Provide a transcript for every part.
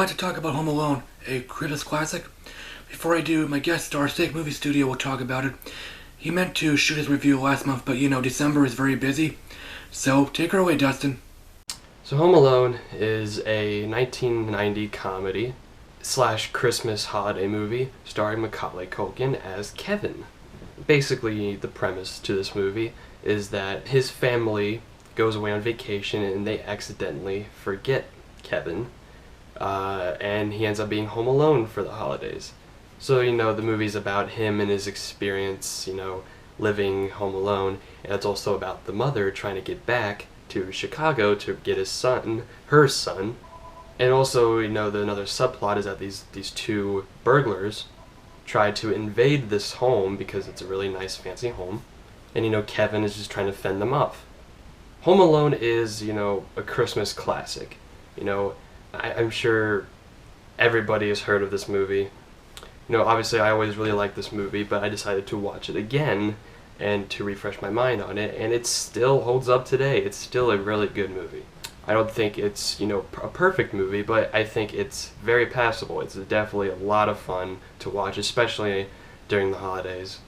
I'd like to talk about Home Alone, a Christmas classic. Before I do, my guest star, Steak Movie Studio, will talk about it. He meant to shoot his review last month, but December is very busy. So, take her away, Dustin. So Home Alone is a 1990 comedy / Christmas holiday movie starring Macaulay Culkin as Kevin. Basically, the premise to this movie is that his family goes away on vacation and they accidentally forget Kevin, and he ends up being home alone for the holidays. So, the movie's about him and his experience, living home alone, and it's also about the mother trying to get back to Chicago to get her son, and also, another subplot is that these two burglars try to invade this home because it's a really nice, fancy home, and, Kevin is just trying to fend them off. Home Alone is, a Christmas classic. I'm sure everybody has heard of this movie. Obviously I always really liked this movie, but I decided to watch it again and to refresh my mind on it, and it still holds up today. It's still a really good movie. I don't think it's, a perfect movie, but I think it's very passable. It's definitely a lot of fun to watch, especially during the holidays.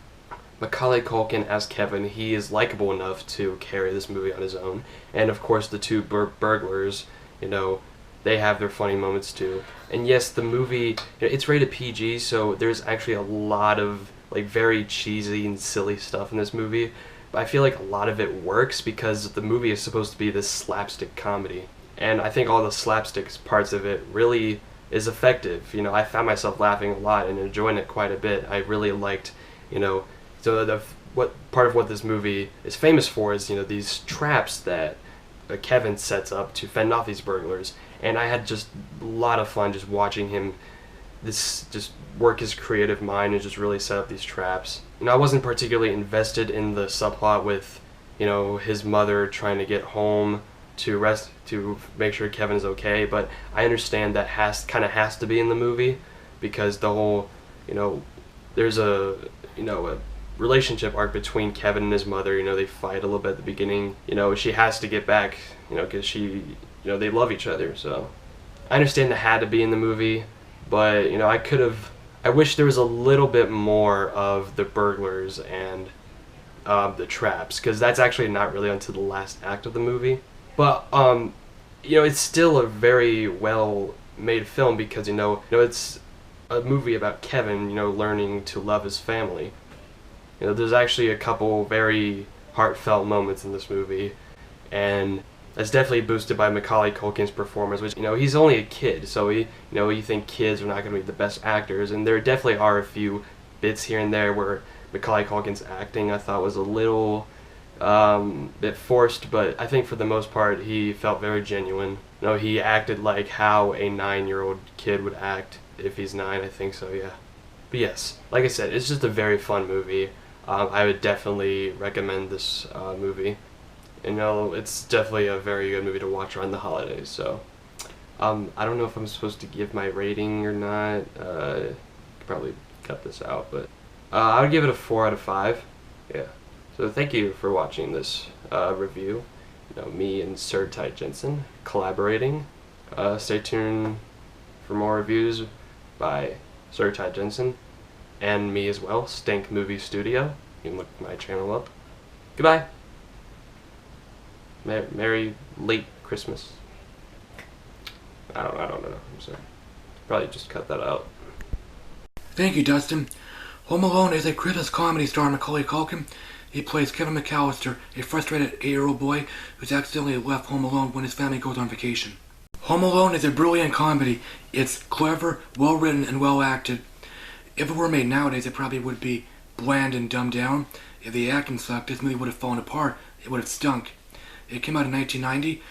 Macaulay Culkin as Kevin, he is likable enough to carry this movie on his own, and of course the two burglars, they have their funny moments too. And yes, the movie, it's rated PG, so there's actually a lot of very cheesy and silly stuff in this movie. But I feel like a lot of it works because the movie is supposed to be this slapstick comedy. And I think all the slapstick parts of it really is effective. I found myself laughing a lot and enjoying it quite a bit. I really liked, what part of what this movie is famous for is, these traps that Kevin sets up to fend off these burglars, and I had just a lot of fun just watching him just work his creative mind and just really set up these traps. I wasn't particularly invested in the subplot with his mother trying to get home to make sure Kevin is okay, but I understand that kind of has to be in the movie because the whole there's a relationship arc between Kevin and his mother. They fight a little bit at the beginning. She has to get back, because they love each other. So I understand it had to be in the movie, but I wish there was a little bit more of the burglars and the traps, because that's actually not really until the last act of the movie. But it's still a very well made film because it's a movie about Kevin learning to love his family. There's actually a couple very heartfelt moments in this movie, and that's definitely boosted by Macaulay Culkin's performance, which, he's only a kid, so you think kids are not going to be the best actors, and there definitely are a few bits here and there where Macaulay Culkin's acting I thought was a little bit forced, but I think for the most part he felt very genuine. He acted like how a 9-year-old kid would act if he's 9, I think so, yeah. But yes, like I said, it's just a very fun movie. I would definitely recommend this movie. It's definitely a very good movie to watch around the holidays. So, I don't know if I'm supposed to give my rating or not. Could probably cut this out, but I would give it a 4 out of 5. Yeah. So thank you for watching this review. Me and SirTyJensen collaborating. Stay tuned for more reviews by SirTyJensen and me as well, Stank Movie Studio. You can look my channel up. Goodbye. Merry late Christmas. I don't know. I'm sorry. Probably just cut that out. Thank you, Dustin. Home Alone is a Christmas comedy starring Macaulay Culkin. He plays Kevin McAllister, a frustrated 8-year-old boy who's accidentally left home alone when his family goes on vacation. Home Alone is a brilliant comedy. It's clever, well written, and well acted. If it were made nowadays, it probably would be bland and dumbed down. If the acting sucked, this movie would have fallen apart. It would have stunk. It came out in 1990.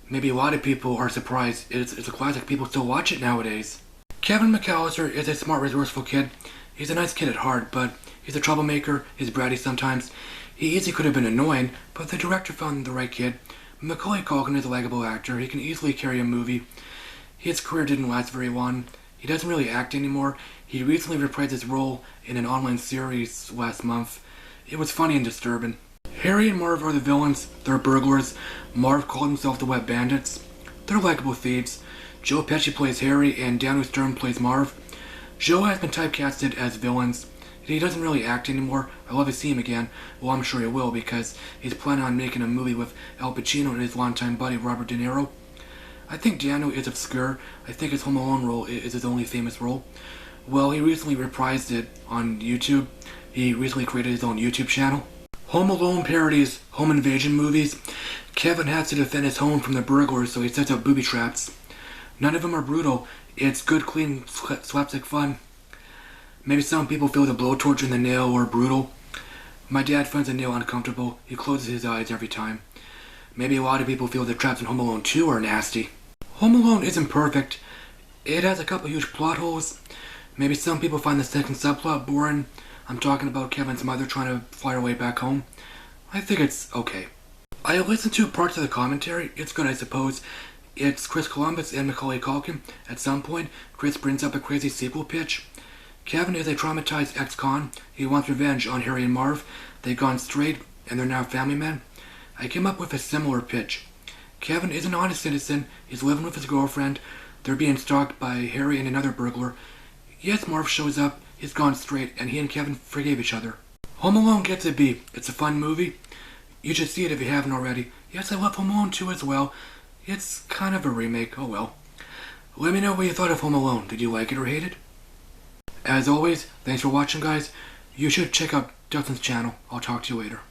Maybe a lot of people are surprised. It's a classic. People still watch it nowadays. Kevin McAllister is a smart, resourceful kid. He's a nice kid at heart, but he's a troublemaker. He's bratty sometimes. He easily could have been annoying, but the director found the right kid. Macaulay Culkin is a likable actor. He can easily carry a movie. His career didn't last very long. He doesn't really act anymore. He recently reprised his role in an online series last month. It was funny and disturbing. Harry and Marv are the villains. They're burglars. Marv called himself the Wet Bandits. They're likable thieves. Joe Pesci plays Harry and Daniel Stern plays Marv. Joe has been typecasted as villains. He doesn't really act anymore. I'd love to see him again. Well, I'm sure he will because he's planning on making a movie with Al Pacino and his longtime buddy Robert De Niro. I think Daniel is obscure. I think his Home Alone role is his only famous role. Well, he recently reprised it on YouTube. He recently created his own YouTube channel. Home Alone parodies home invasion movies. Kevin has to defend his home from the burglars, so he sets up booby traps. None of them are brutal. It's good, clean, slapstick fun. Maybe some people feel the blowtorch in the nail or brutal. My dad finds the nail uncomfortable. He closes his eyes every time. Maybe a lot of people feel the traps in Home Alone 2 are nasty. Home Alone isn't perfect. It has a couple huge plot holes. Maybe some people find the second subplot boring. I'm talking about Kevin's mother trying to fly her way back home. I think it's okay. I listened to parts of the commentary. It's good, I suppose. It's Chris Columbus and Macaulay Culkin. At some point, Chris brings up a crazy sequel pitch. Kevin is a traumatized ex-con. He wants revenge on Harry and Marv. They've gone straight, and they're now family men. I came up with a similar pitch. Kevin is an honest citizen. He's living with his girlfriend. They're being stalked by Harry and another burglar. Yes, Marv shows up. He's gone straight, and he and Kevin forgave each other. Home Alone gets a B. It's a fun movie. You should see it if you haven't already. Yes, I love Home Alone 2 as well. It's kind of a remake. Oh well. Let me know what you thought of Home Alone. Did you like it or hate it? As always, thanks for watching, guys. You should check out Dustin's channel. I'll talk to you later.